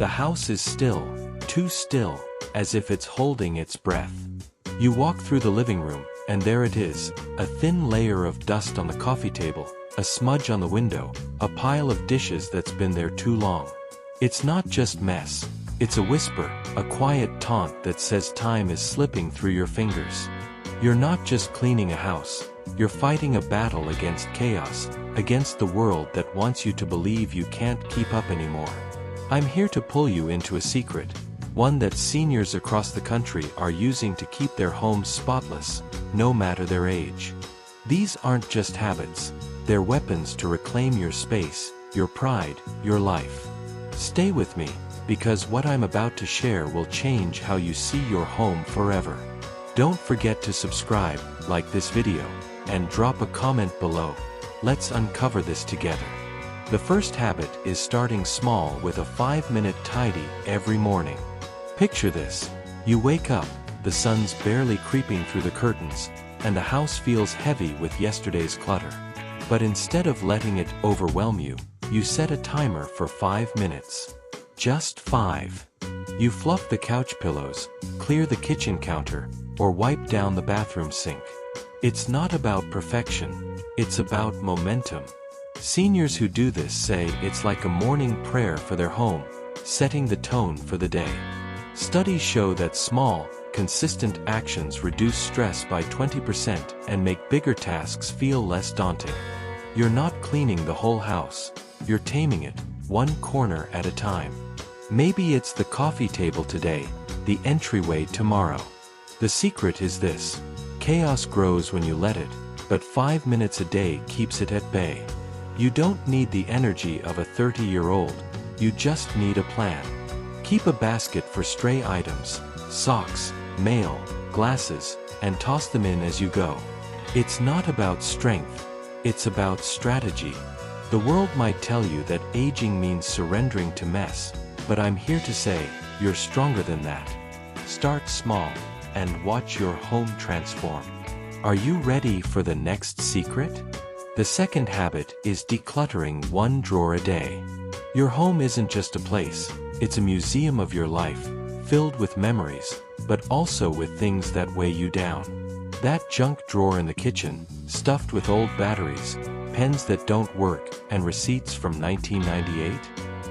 The house is still, too still, as if it's holding its breath. You walk through the living room, and there it is, a thin layer of dust on the coffee table, a smudge on the window, a pile of dishes that's been there too long. It's not just mess, it's a whisper, a quiet taunt that says time is slipping through your fingers. You're not just cleaning a house, you're fighting a battle against chaos, against the world that wants you to believe you can't keep up anymore. I'm here to pull you into a secret, one that seniors across the country are using to keep their homes spotless, no matter their age. These aren't just habits, they're weapons to reclaim your space, your pride, your life. Stay with me, because what I'm about to share will change how you see your home forever. Don't forget to subscribe, like this video, and drop a comment below. Let's uncover this together. The first habit is starting small with a 5-minute tidy every morning. Picture this. You wake up, the sun's barely creeping through the curtains, and the house feels heavy with yesterday's clutter. But instead of letting it overwhelm you, you set a timer for 5 minutes. Just 5. You fluff the couch pillows, clear the kitchen counter, or wipe down the bathroom sink. It's not about perfection, it's about momentum. Seniors who do this say it's like a morning prayer for their home, setting the tone for the day. Studies show that small, consistent actions reduce stress by 20% and make bigger tasks feel less daunting. You're not cleaning the whole house, you're taming it, one corner at a time. Maybe it's the coffee table today, the entryway tomorrow. The secret is this: chaos grows when you let it, but 5 minutes a day keeps it at bay. You don't need the energy of a 30-year-old, you just need a plan. Keep a basket for stray items, socks, mail, glasses, and toss them in as you go. It's not about strength, it's about strategy. The world might tell you that aging means surrendering to mess, but I'm here to say, you're stronger than that. Start small, and watch your home transform. Are you ready for the next secret? The second habit is decluttering one drawer a day. Your home isn't just a place, it's a museum of your life, filled with memories, but also with things that weigh you down. That junk drawer in the kitchen, stuffed with old batteries, pens that don't work, and receipts from 1998?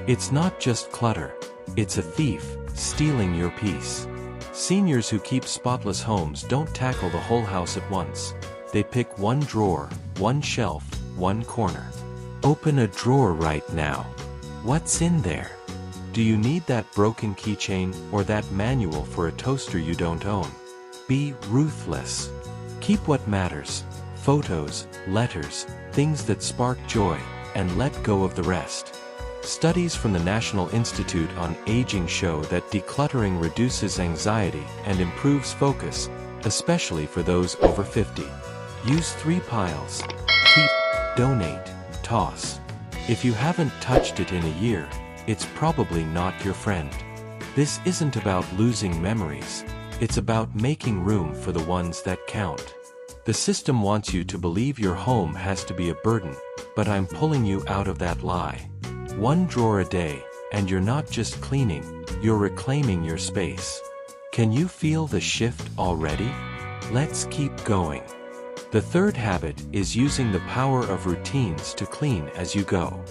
It's not just clutter, it's a thief, stealing your peace. Seniors who keep spotless homes don't tackle the whole house at once. They pick one drawer, one shelf, one corner. Open a drawer right now. What's in there? Do you need that broken keychain or that manual for a toaster you don't own? Be ruthless. Keep what matters: photos, letters, things that spark joy, and let go of the rest. Studies from the National Institute on Aging show that decluttering reduces anxiety and improves focus, especially for those over 50. Use 3 piles: keep, donate, toss. If you haven't touched it in a year, it's probably not your friend. This isn't about losing memories, it's about making room for the ones that count. The system wants you to believe your home has to be a burden, but I'm pulling you out of that lie. One drawer a day, and you're not just cleaning, you're reclaiming your space. Can you feel the shift already? Let's keep going. The third habit is using the power of routines to clean as you go.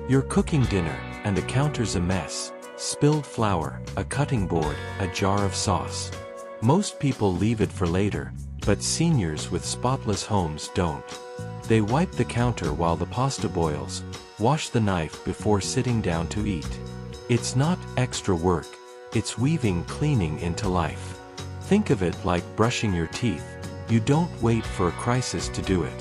You're cooking dinner, and the counter's a mess: spilled flour, a cutting board, a jar of sauce. Most people leave it for later, but seniors with spotless homes don't. They wipe the counter while the pasta boils, wash the knife before sitting down to eat. It's not extra work, it's weaving cleaning into life. Think of it like brushing your teeth. You don't wait for a crisis to do it.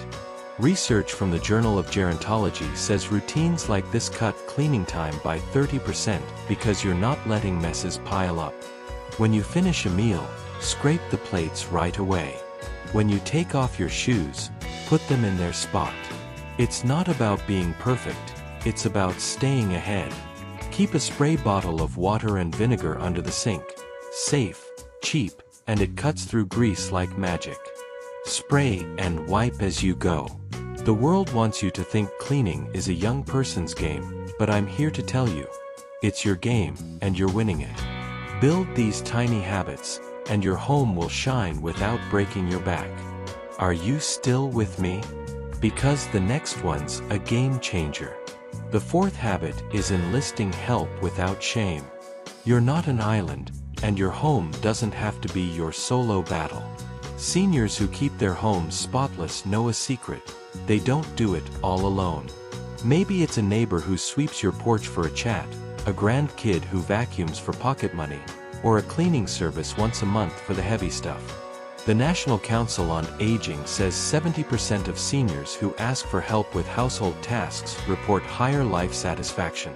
Research from the Journal of Gerontology says routines like this cut cleaning time by 30% because you're not letting messes pile up. When you finish a meal, scrape the plates right away. When you take off your shoes, put them in their spot. It's not about being perfect, it's about staying ahead. Keep a spray bottle of water and vinegar under the sink. Safe, cheap, and it cuts through grease like magic. Spray and wipe as you go. The world wants you to think cleaning is a young person's game, but I'm here to tell you, It's your game, and you're winning it. Build these tiny habits, and your home will shine without breaking your back. Are you still with me? Because the next one's a game changer. The fourth habit is enlisting help without shame. You're not an island, and your home doesn't have to be your solo battle. Seniors who keep their homes spotless know a secret: they don't do it all alone. Maybe it's a neighbor who sweeps your porch for a chat, a grandkid who vacuums for pocket money, or a cleaning service once a month for the heavy stuff. The National Council on Aging says 70% of seniors who ask for help with household tasks report higher life satisfaction.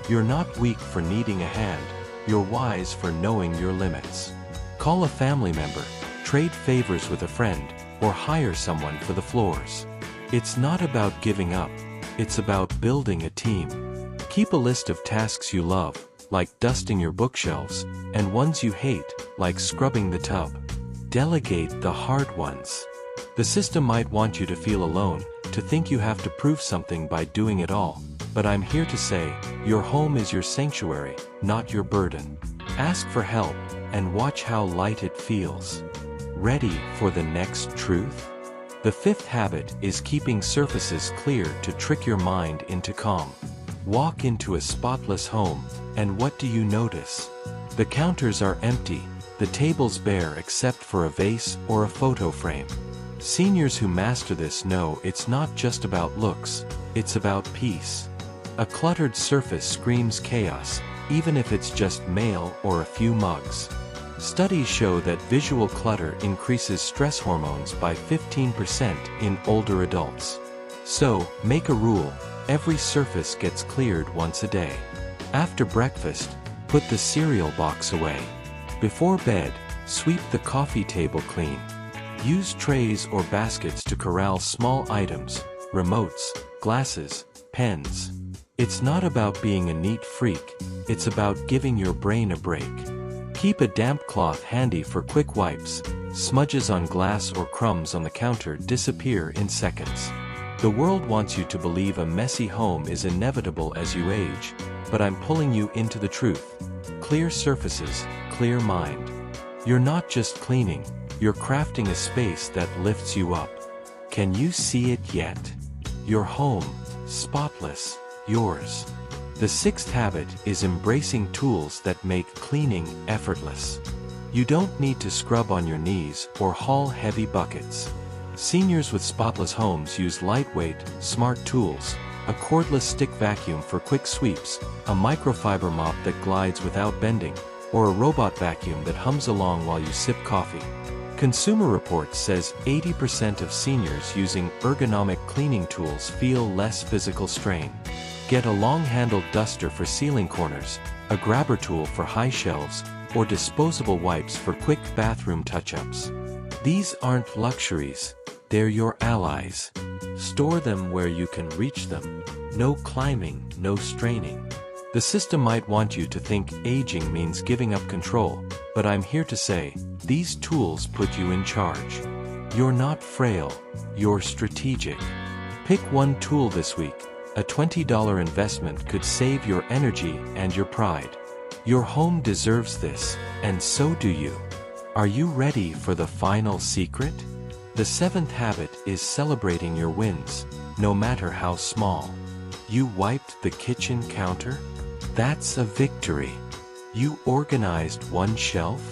You're not weak for needing a hand, you're wise for knowing your limits. Call a family member, trade favors with a friend, or hire someone for the floors. It's not about giving up, it's about building a team. Keep a list of tasks you love, like dusting your bookshelves, and ones you hate, like scrubbing the tub. Delegate the hard ones. The system might want you to feel alone, to think you have to prove something by doing it all, but I'm here to say, your home is your sanctuary, not your burden. Ask for help, and watch how light it feels. Ready for the next truth? The fifth habit is keeping surfaces clear to trick your mind into calm. Walk into a spotless home, and what do you notice? The counters are empty, the tables bare except for a vase or a photo frame. Seniors who master this know it's not just about looks, it's about peace. A cluttered surface screams chaos, even if it's just mail or a few mugs. Studies show that visual clutter increases stress hormones by 15% in older adults. So, make a rule: every surface gets cleared once a day. After breakfast, put the cereal box away. Before bed, sweep the coffee table clean. Use trays or baskets to corral small items, remotes, glasses, pens. It's not about being a neat freak, it's about giving your brain a break. Keep a damp cloth handy for quick wipes. Smudges on glass or crumbs on the counter disappear in seconds. The world wants you to believe a messy home is inevitable as you age, but I'm pulling you into the truth. Clear surfaces, clear mind. You're not just cleaning, you're crafting a space that lifts you up. Can you see it yet? Your home, spotless, yours. The sixth habit is embracing tools that make cleaning effortless. You don't need to scrub on your knees or haul heavy buckets. Seniors with spotless homes use lightweight, smart tools: a cordless stick vacuum for quick sweeps, a microfiber mop that glides without bending, or a robot vacuum that hums along while you sip coffee. Consumer Reports says 80% of seniors using ergonomic cleaning tools feel less physical strain. Get a long-handled duster for ceiling corners, a grabber tool for high shelves, or disposable wipes for quick bathroom touch-ups. These aren't luxuries, they're your allies. Store them where you can reach them. No climbing, no straining. The system might want you to think aging means giving up control, but I'm here to say, these tools put you in charge. You're not frail, you're strategic. Pick one tool this week. A $20 investment could save your energy and your pride. Your home deserves this, and so do you. Are you ready for the final secret? The seventh habit is celebrating your wins, no matter how small. You wiped the kitchen counter? That's a victory. You organized one shelf?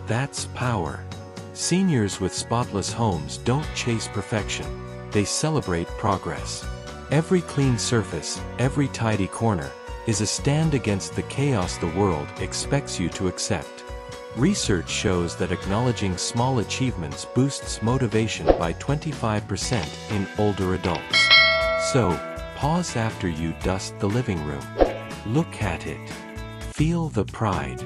That's power. Seniors with spotless homes don't chase perfection, they celebrate progress. Every clean surface, every tidy corner, is a stand against the chaos the world expects you to accept. Research shows that acknowledging small achievements boosts motivation by 25% in older adults. So, pause after you dust the living room. Look at it. Feel the pride.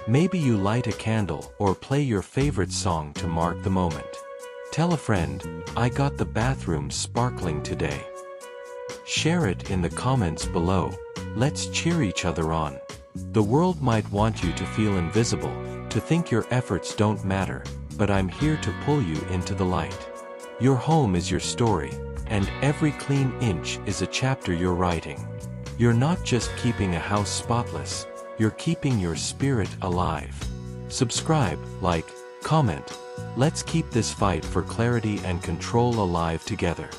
Maybe you light a candle or play your favorite song to mark the moment. Tell a friend, I got the bathroom sparkling today. Share it in the comments below. Let's cheer each other on. The world might want you to feel invisible, to think your efforts don't matter, but I'm here to pull you into the light. Your home is your story, and every clean inch is a chapter you're writing. You're not just keeping a house spotless, you're keeping your spirit alive. Subscribe, like, comment. Let's keep this fight for clarity and control alive together.